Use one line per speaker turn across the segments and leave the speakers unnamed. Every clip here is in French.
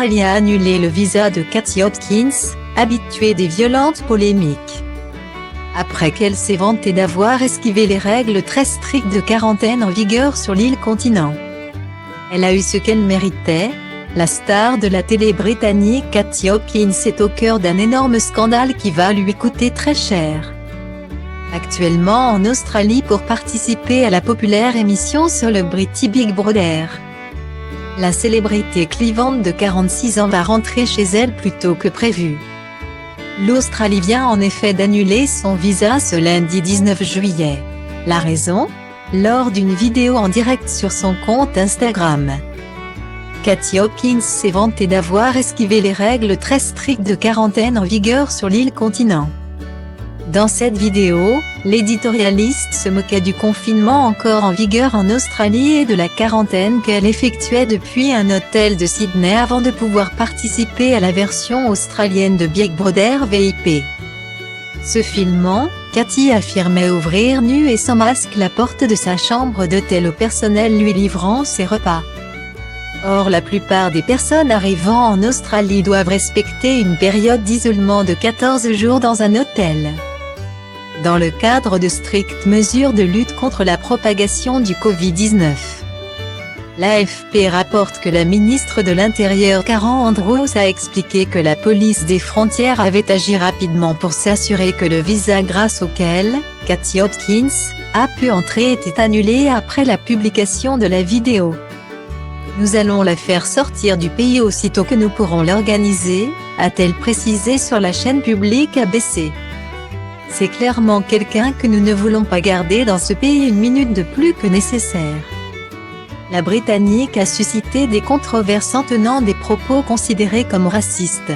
l'Australie a annulé le visa de Katie Hopkins, habituée des violentes polémiques. Après qu'elle s'est vantée d'avoir esquivé les règles très strictes de quarantaine en vigueur sur l'île continent. Elle a eu ce qu'elle méritait. La star de la télé britannique Katie Hopkins est au cœur d'un énorme scandale qui va lui coûter très cher. Actuellement en Australie pour participer à la populaire émission sur le British Big Brother. La célébrité clivante de 46 ans va rentrer chez elle plus tôt que prévu. L'Australie vient en effet d'annuler son visa ce lundi 19 juillet. La raison ? Lors d'une vidéo en direct sur son compte Instagram. Katie Hopkins s'est vantée d'avoir esquivé les règles très strictes de quarantaine en vigueur sur l'île continent. Dans cette vidéo, l'éditorialiste se moquait du confinement encore en vigueur en Australie et de la quarantaine qu'elle effectuait depuis un hôtel de Sydney avant de pouvoir participer à la version australienne de Big Brother VIP. Se filmant, Katie affirmait ouvrir nue et sans masque la porte de sa chambre d'hôtel au personnel lui livrant ses repas. Or la plupart des personnes arrivant en Australie doivent respecter une période d'isolement de 14 jours dans un hôtel. Dans le cadre de strictes mesures de lutte contre la propagation du Covid-19. L'AFP rapporte que la ministre de l'Intérieur Karen Andrews a expliqué que la police des frontières avait agi rapidement pour s'assurer que le visa grâce auquel Katie Hopkins a pu entrer était annulé après la publication de la vidéo. Nous allons la faire sortir du pays aussitôt que nous pourrons l'organiser, a-t-elle précisé sur la chaîne publique ABC. C'est clairement quelqu'un que nous ne voulons pas garder dans ce pays une minute de plus que nécessaire. La Britannique a suscité des controverses en tenant des propos considérés comme racistes,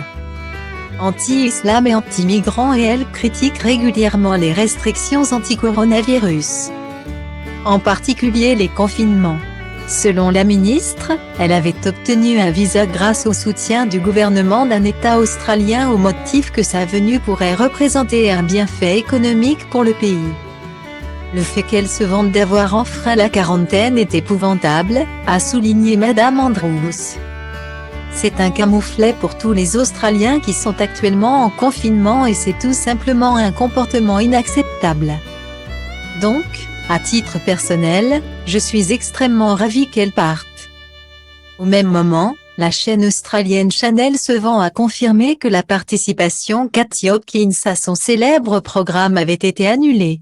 anti-islam et anti-migrants et elle critique régulièrement les restrictions anti-coronavirus. En particulier les confinements. Selon la ministre, elle avait obtenu un visa grâce au soutien du gouvernement d'un État australien au motif que sa venue pourrait représenter un bienfait économique pour le pays. Le fait qu'elle se vante d'avoir enfreint la quarantaine est épouvantable, a souligné Madame Andrews. C'est un camouflet pour tous les Australiens qui sont actuellement en confinement et c'est tout simplement un comportement inacceptable. Donc, à titre personnel, je suis extrêmement ravie qu'elle parte. Au même moment, la chaîne australienne Channel se vend à confirmer que la participation Katie Hopkins à son célèbre programme avait été annulée.